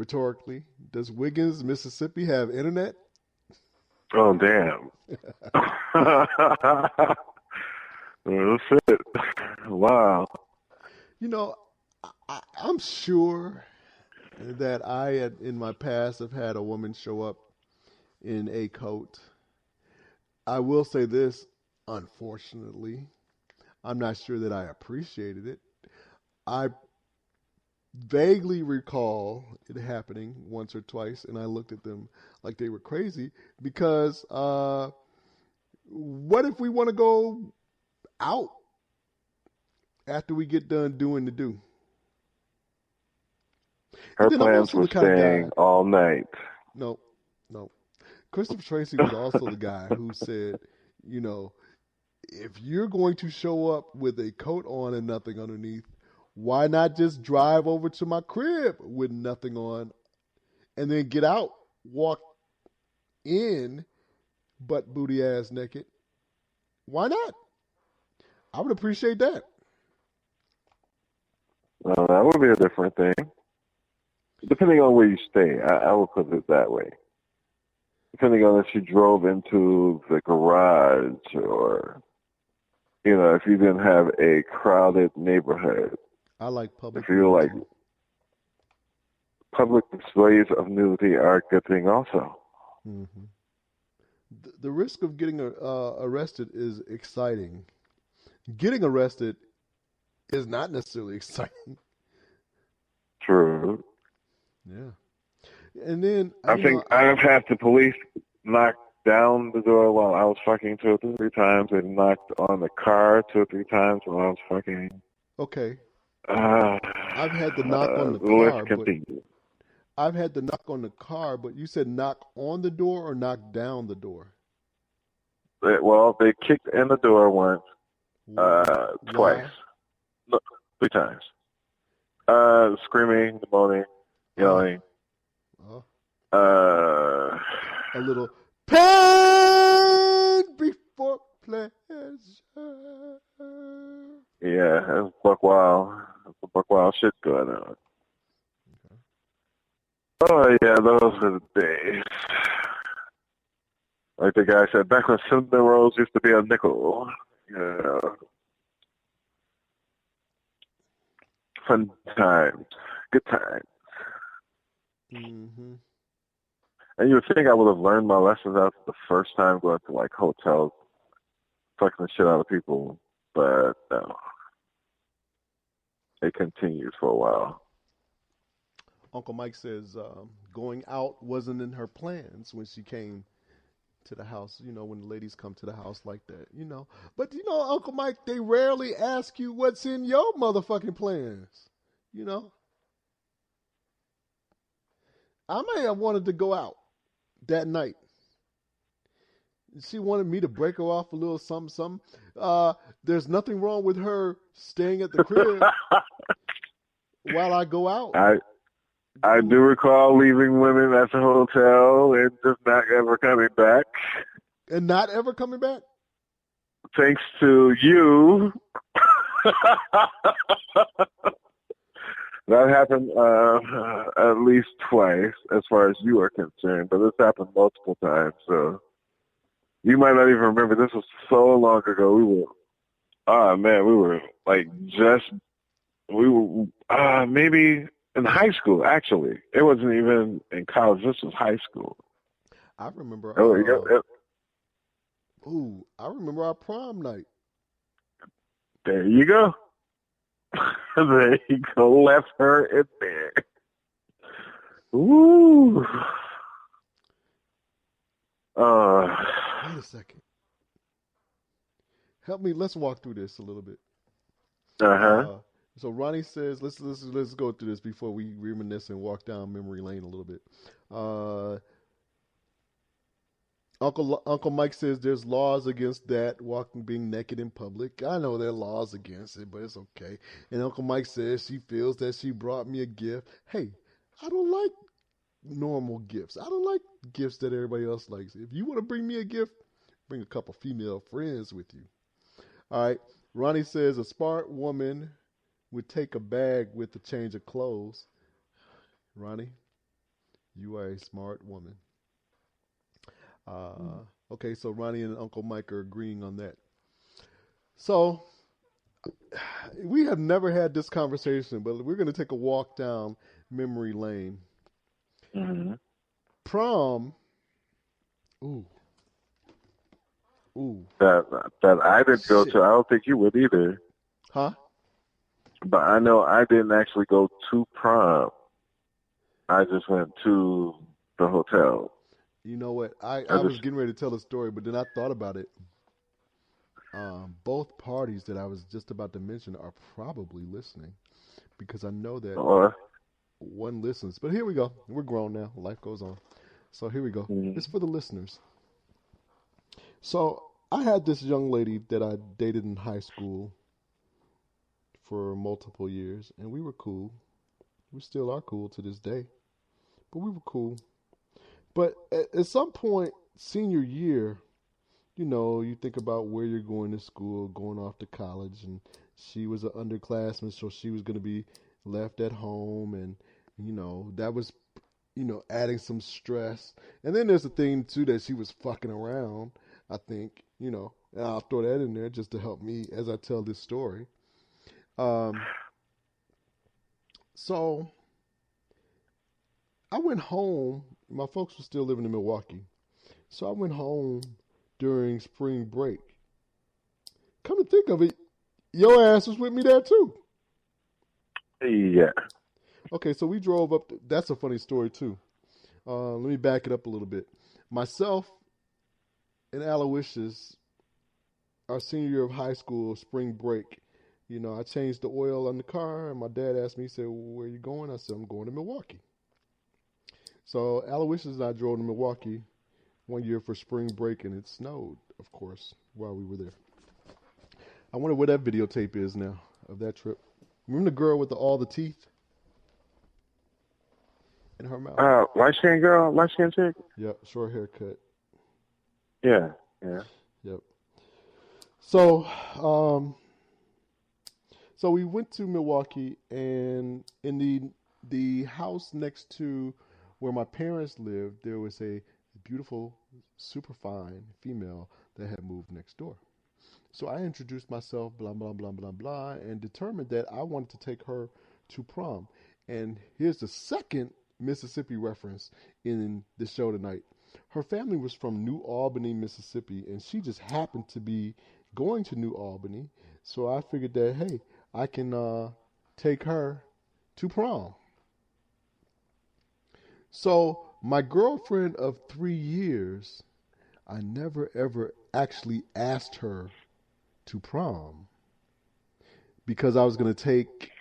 Rhetorically, does Wiggins, Mississippi have internet? Oh, damn. That's it. Wow. You know, I'm sure that I had, in my past, have had a woman show up in a coat. I will say this, unfortunately, I'm not sure that I appreciated it. I vaguely recall it happening once or twice, and I looked at them like they were crazy because what if we want to go out after we get done doing the do? And Her then I'm plans also were the kind of guy. staying all night. No, no. Christopher Tracy was also the guy who said, you know, if you're going to show up with a coat on and nothing underneath, why not just drive over to my crib with nothing on and then get out, walk in, butt booty ass naked? Why not? I would appreciate that. Well, that would be a different thing. Depending on where you stay, I would put it that way. Depending on if you drove into the garage or, if you didn't have a crowded neighborhood. I like public If you like, nudity. public displays of nudity are a good thing also. Mm-hmm. The risk of getting arrested is exciting. Getting arrested is not necessarily exciting. True. Yeah. And then I think I've had the police knock down the door while I was fucking 2 or 3 times. They knocked on the car 2 or 3 times while I was fucking. Okay. I've had the knock on the The list car, but continues. I've had the knock on the car, but you said knock on the door or knock down the door? Well, they kicked in the door once, twice, Why? no, 3 times. Screaming, moaning, yelling. A little pain before pleasure. Yeah, that's buck wild. That's some buck wild shit going on. Okay. Oh yeah, those are the days. Like the guy said, back when cinnamon rolls used to be a nickel. Yeah. Fun times. Good times. Mm-hmm. And you would think I would have learned my lessons after the first time going to like hotels, fucking the shit out of people, but no. It continues for a while. Uncle Mike says going out wasn't in her plans when she came to the house, when the ladies come to the house like that, But, Uncle Mike, they rarely ask you what's in your motherfucking plans, I may have wanted to go out that night. She wanted me to break her off a little something. There's nothing wrong with her staying at the crib while I go out. I do recall leaving women at the hotel and just not ever coming back. And not ever coming back? Thanks to you. That happened at least twice, as far as you are concerned, but this happened multiple times, so you might not even remember. This was so long ago. We were maybe in high school, actually. It wasn't even in college. This was high school. I remember. I remember our prom night. There you go. There you go. Left her in there. Ooh. Wait a second. Help me. Let's walk through this a little bit. So Ronnie says, let's go through this before we reminisce and walk down memory lane a little bit. Uncle Mike says there's laws against that, being naked in public. I know there are laws against it, but it's okay. And Uncle Mike says she feels that she brought me a gift. Hey, I don't like normal gifts. I don't like gifts that everybody else likes. If you want to bring me a gift, bring a couple female friends with you. All right. Ronnie says a smart woman would take a bag with a change of clothes. Ronnie, You are a smart woman. Okay, so Ronnie and Uncle Mike are agreeing on that. So we have never had this conversation, but we're going to take a walk down memory lane. Mm-hmm. Prom. Ooh, ooh, That I didn't go shit. to. I don't think you would either. Huh? But I know I didn't actually go to prom. I just went to the hotel. You know what? I, I I was just getting ready to tell a story, but then I thought about it. Both parties that I was just about to mention are probably listening because I know that or one listens. But here we go. We're grown now. Life goes on. So here we go. It's for the listeners. So I had this young lady that I dated in high school for multiple years, and we were cool. We still are cool to this day, but we were cool. But at some point, senior year, you think about where you're going to school, going off to college, and she was an underclassman, so she was going to be left at home, and that was adding some stress. And then there's the thing too that she was fucking around. I think and I'll throw that in there just to help me as I tell this story. Um, so I went home. My folks were still living in Milwaukee, so I went home during spring break. Come to think of it, your ass was with me there too. yeah. Okay, so we drove up. That's a funny story too. Let me back it up a little bit. Myself and Aloysius, our senior year of high school, spring break. I changed the oil on the car, and my dad asked me, he said, well, "Where are you going?" I said, "I'm going to Milwaukee." So Aloysius and I drove to Milwaukee one year for spring break, and it snowed, of course, while we were there. I wonder where that videotape is now of that trip. Remember the girl with all the teeth in her mouth? Light skinned girl, light skinned chick. Yep, short haircut. Yeah, yeah. Yep. So, so we went to Milwaukee, and in the house next to where my parents lived, there was a beautiful, super fine female that had moved next door. So I introduced myself, blah blah blah blah blah, and determined that I wanted to take her to prom. And here's the second Mississippi reference in the show tonight. Her family was from New Albany, Mississippi, and she just happened to be going to New Albany. So I figured that, hey, I can take her to prom. So my girlfriend of 3 years, I never ever actually asked her to prom because I was going to take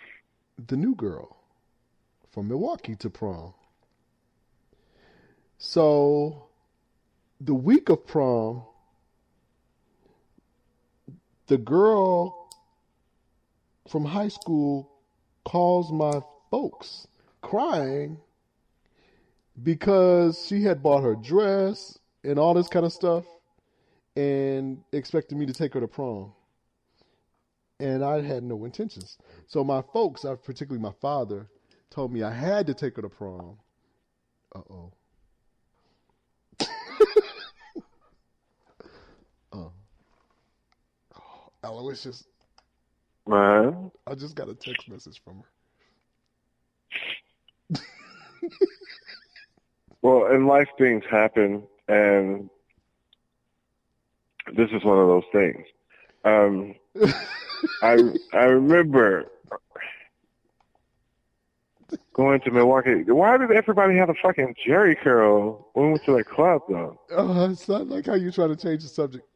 the new girl from Milwaukee to prom. So the week of prom, the girl from high school calls my folks crying because she had bought her dress and all this kind of stuff and expected me to take her to prom. And I had no intentions. So my folks, particularly my father, told me I had to take her to prom. Uh-oh. Oh, Aloysius, Man. I just got a text message from her. Well, in life things happen, and this is one of those things. I remember going to Milwaukee. Why did everybody have a fucking Jerry curl when we went to that club, though? It's not like how you try to change the subject.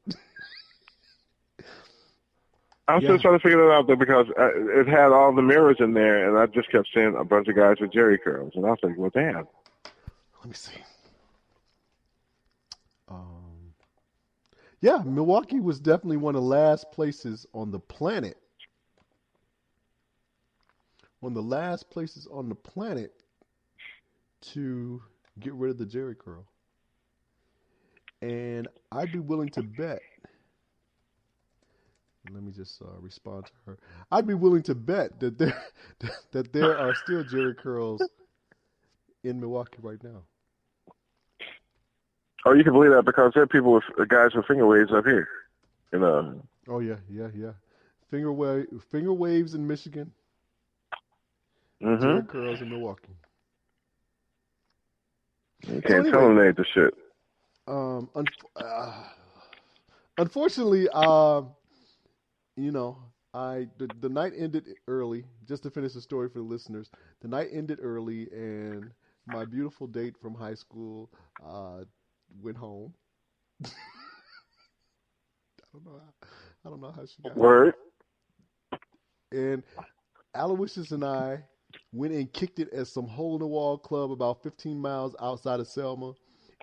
I'm Yeah. still trying to figure that out, though, because it had all the mirrors in there, and I just kept seeing a bunch of guys with Jerry curls, and I was like, well, damn. Let me see. Yeah, Milwaukee was definitely one of the last places on the planet. One of the last places on the planet to get rid of the Jerry curl. And I'd be willing to bet. Let me just respond to her. I'd be willing to bet that there that there are still Jerry curls in Milwaukee right now. Oh, you can believe that because there are people with guys with finger waves up here. Oh yeah. Finger waves in Michigan. Jerry curls in Milwaukee. You So can't anyway, tell them they ain't the shit. Unfortunately, the night ended early. Just to finish the story for the listeners, the night ended early, and my beautiful date from high school went home. I don't know how she got home. Word. And Aloysius and I went and kicked it at some hole in the wall club about 15 miles outside of Selma,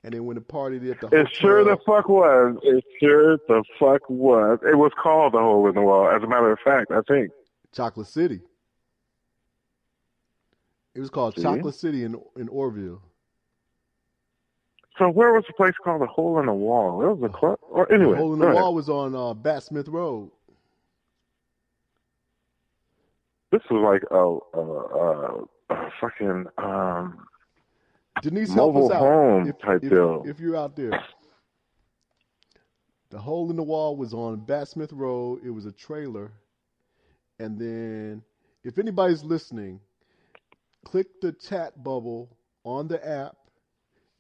and then went and partied at the hotel. It sure the fuck was. It sure the fuck was. It was called the Hole in the Wall. As a matter of fact, I think. Chocolate City. It was called See? Chocolate City in Orville. So where was the place called the Hole in the Wall? It was a club. Or anyway, The hole in the wall was on Bat Smith Road. This was like a fucking Denise, help mobile us out. home type deal. If you're out there, the hole in the wall was on Bat Smith Road. It was a trailer, and then if anybody's listening, click the chat bubble on the app,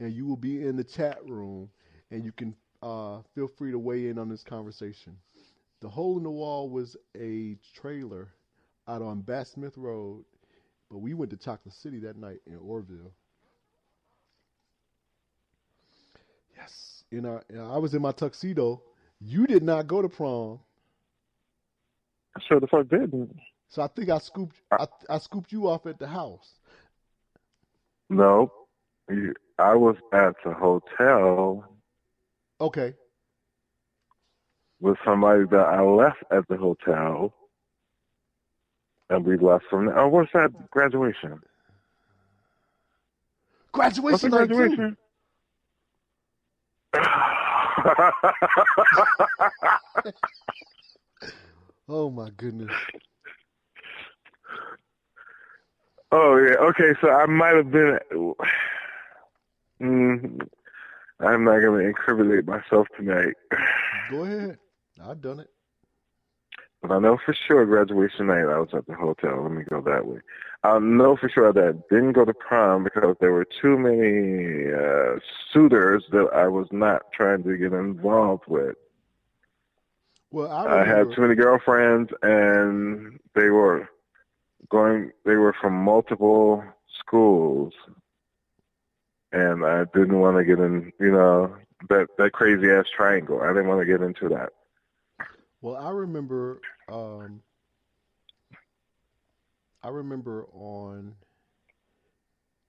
and you will be in the chat room, and you can feel free to weigh in on this conversation. The hole in the wall was a trailer out on Bat Smith Road, but we went to Chocolate City that night in Orville. Yes, I was in my tuxedo. You did not go to prom. I sure the fuck didn't. So I think I scooped you off at the house. No, I was at the hotel. Okay. With somebody that I left at the hotel, and we left from there. Oh, what's that? Graduation. Graduation night too. Oh my goodness. Oh yeah. Okay, so I might have been. I'm not going to incriminate myself tonight. Go ahead. I've done it. But I know for sure graduation night I was at the hotel. Let me go that way. I know for sure that I didn't go to prom because there were too many suitors that I was not trying to get involved with. Well, I had too many girlfriends, and they were from multiple schools, and I didn't want to get in, that crazy ass triangle. I didn't want to get into that. Well, I remember on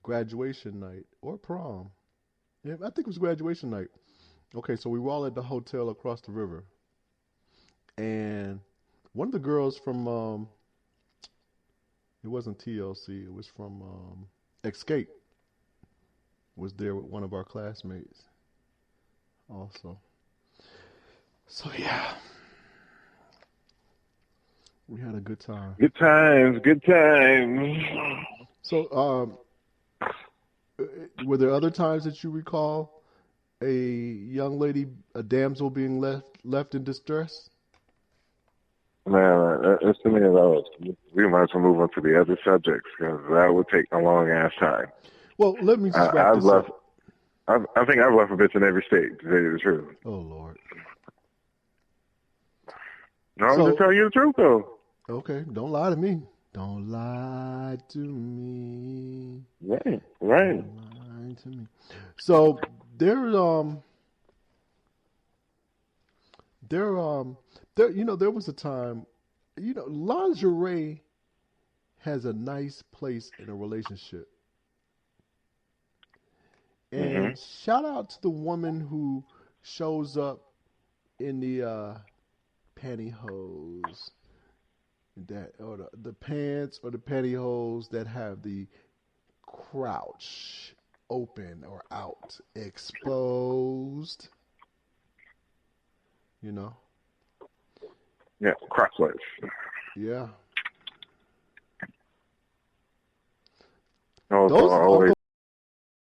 graduation night or prom. Yeah, I think it was graduation night. Okay, so we were all at the hotel across the river. And one of the girls from it wasn't TLC, it was from Escape, was there with one of our classmates also. So yeah. We had a good time. Good times. So, were there other times that you recall a young lady, a damsel being left in distress? Man, it's too many of those. We might as well move on to the other subjects because that would take a long ass time. Well, let me just wrap this up. I think I've left a bitch in every state, to tell you the truth. Oh, Lord. No, I'm just telling you the truth, though. Okay, don't lie to me. Don't lie to me. Right. Don't lie to me. So there was a time, lingerie has a nice place in a relationship. And shout out to the woman who shows up in the pantyhose, or the pants or the pantyhose that have the crouch open or out, exposed. Yeah, crotchless. Yeah. Those are always